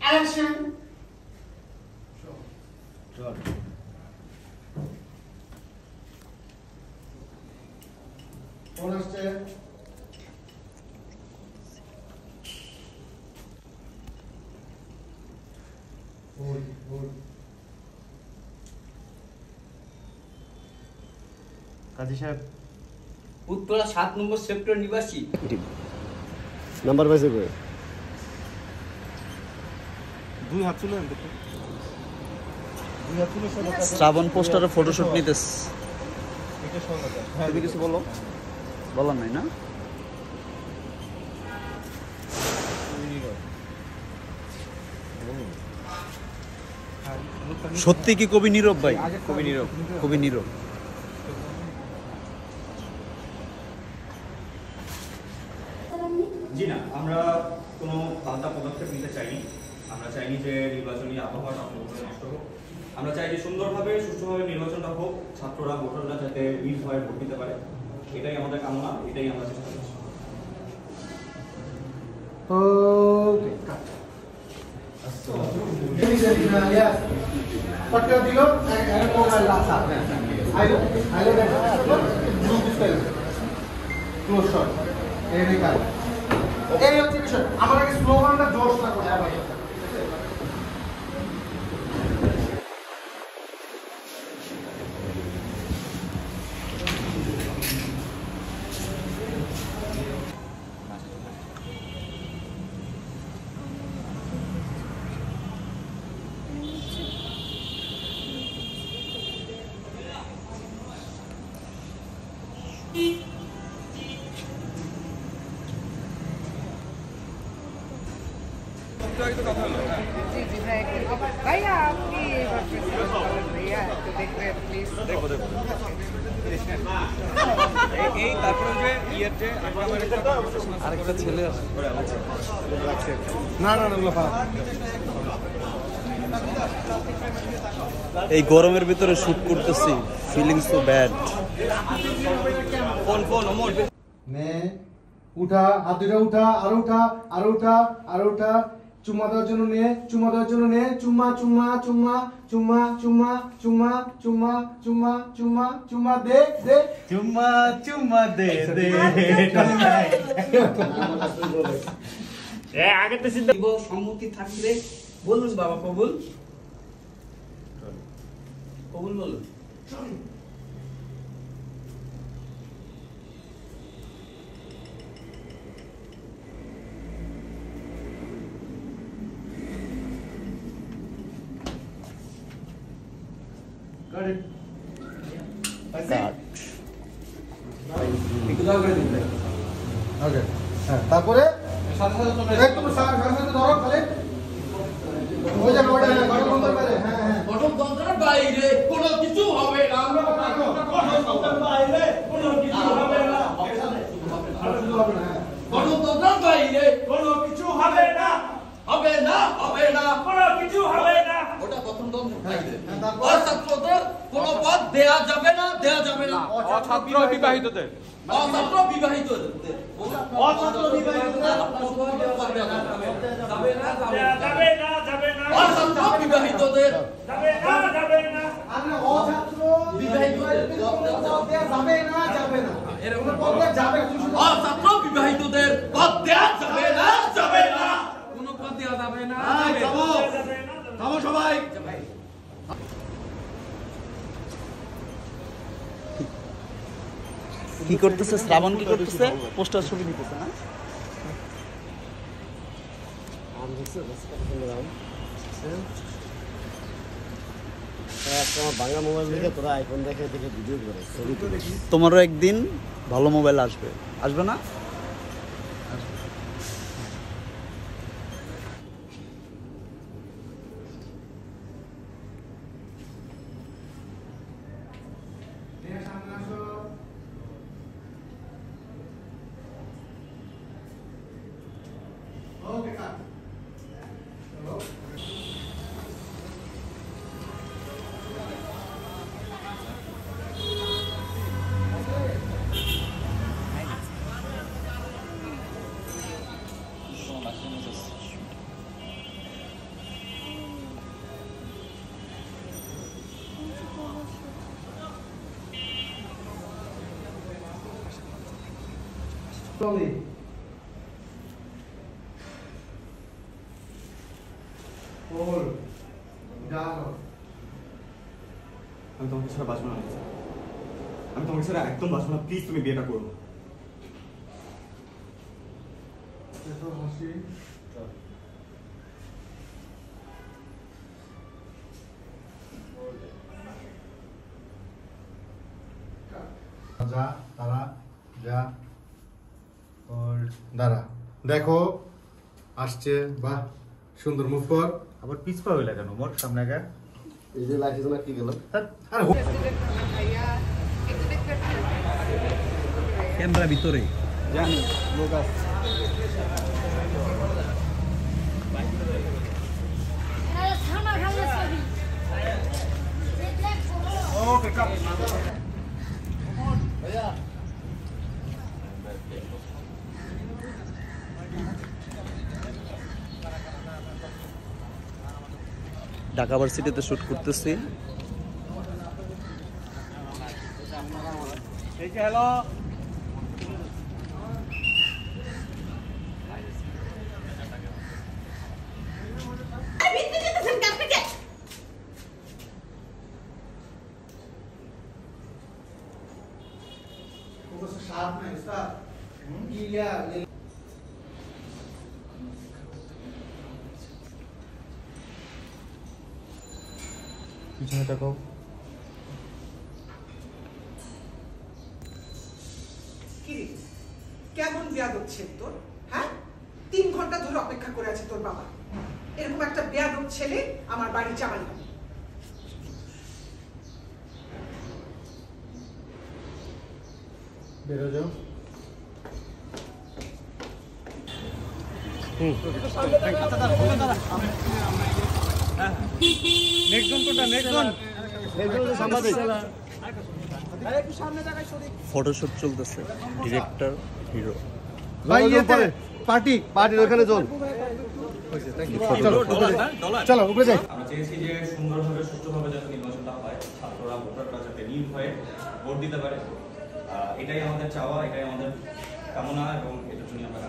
Action চল phone আসছে কাজী সাহেব উত্তরা 7 নম্বর সেক্টর নিবাসী নাম্বার পাইছে কই দুই হাত তুলে দেখো দুই হাত তুলে শ্রাবণ পোস্টারে ফটোশুট নিতেছ এটা সঙ্গে তুমি কিছু বলো বলার নাই না সত্যি কি কবি নীরব ভাই কবি নীরব কবি নীরব জি না আমরা কোনো পাল্টা পদক্ষেপ নিতে চাইনি আমরা চাইনি যে নির্বাচনী আবহাওয়াটা পুরোপুরি নষ্ট হোক আমরা চাই যে সুন্দরভাবে সুষ্ঠুভাবে নির্বাচনটা হোক ছাত্ররা ভোটাররা যাতে নির্ভয়ে ভোট দিতে পারে এটাই আমাদের কামনা এটাই আমরা চেষ্টা করছি ওকে কাট yes পটকা দিলো আর মোবাইল লাসা আইলো আইলো দেখো গ্রুপ স্টাইল ক্লোজ শট এই কাট এই হচ্ছে বিষয় আমরা কি স্লোগানটা জোশ না করে আবার जी जी मैं भैया आपकी भैया तो देख रहे प्लीज দেখো দেখো এই তারপরে যে ইয়ের যে আমার আরেকটা ছেলে আছে না না না ওগুলো খারাপ এই গরমের ভিতরে শুট করতেছি feeling so bad phone phone অমর নে উঠা হাত দুটা উঠা আর উঠা আর উঠা আর উঠা চুম্মা দেওয়ার জন্য নে চুম্মা দেওয়ার জন্য নে চুম্মা চুম্মা চুম্মা চুম্মা চুম্মা চুম্মা চুম্মা চুম্মা চুম্মা চুম্মা দে দে চুম্মা চুম্মা দে দে আগে তো সিদ্ধ সম্মতি থাকলে বলুন বাবা কবুল কবুল বলুন ওকে হ্যাঁ তারপরে একটু সাথে ধরো খালি ওই যে ওটা গণতন্ত্র করে হ্যাঁ হ্যাঁ গণতন্ত্রের বাইরে কোনো কিছু হবে না গণতন্ত্রের বাইরে কোনো কিছু হবে না গণতন্ত্রের বাইরে কোনো কিছু হবে না হবে না হবে না কোনো কিছু হবে না ওটা প্রথম দম থাকবে অছাত্রদের কোনো পদ দেয়া যাবে না দেয়া যাবে না অছাত্র বিবাহিতদের অছাত্র বিবাহিতদের অছাত্র বিবাহিতদের যাবে না যাবে না যাবে না অছাত্র বিবাহিতদের যাবে না যাবে না আমরা অছাত্র বিবাহিতদের পদ দেয়া যাবে না যাবে না এরকম পদ দেয়া যাবে অছাত্র বিবাহিতদের পদ দেয়া যাবে না যাবে না কোনো পদ দেয়া যাবে না থামো সবাই কি করতেছে শ্রাবণ কি করতেছে পোস্টার ছবি নিতেছে না একটা বাংলা মোবাইল দেখে তোরা আইফোন দেখে দেখে ভিডিও করে ছবি তুলে তোমারও একদিন ভালো মোবাইল আসবে আসবে না ওকে কাট Slowly. Hold. Down. আমি তোমাকে ছাড়া বাঁচবো না আমি তোমাকে ছাড়া একদম বাঁচবো না প্লিজ তুমি বিয়েটা করো এসো হাসি। যা দাঁড়া যা দাঁড়া দেখো আসছে বাহ সুন্দর মুভ কর আবার পিছপা হইলা কেন মোর সামনে আগে এই যে লাঠি তোমার কি গেল আরে भैया एक देख करते ক্যামেরা ভিতরে জানি লোক আছে ওকে কাপ ঢাকা ভার্সিটিতে শুট করতেছি। এই যে হ্যালো ऊपर से शार्प में इसका गिलिया পিছনে তাকাও কিরে কেমন বেয়াদব ছেলে তোর হ্যাঁ 3 ঘন্টা ধরে অপেক্ষা করে আছে তোর বাবা এরকম একটা বেয়াদব ছেলে আমার বাড়ি জামাই হবে বেরো যাও নেক্সট জন কোনটা নেক্সট জন ফটোশুট চলতেছে, ডিরেক্টর হিরো। ভাই ইয়েতে পার্টি পার্টির ওখানে চল চলো উপরে যাই আমরা চেয়েছি যে সুন্দরভাবে সুষ্ঠুভাবে যাতে নির্বাচনটা হয় ছাত্ররা ভোটাররা যাতে নির্ভয়ে ভোট দিতে পারে এটাই আমাদের চাওয়া এটাই আমাদের কামনা এবং এটার জন্য আমরা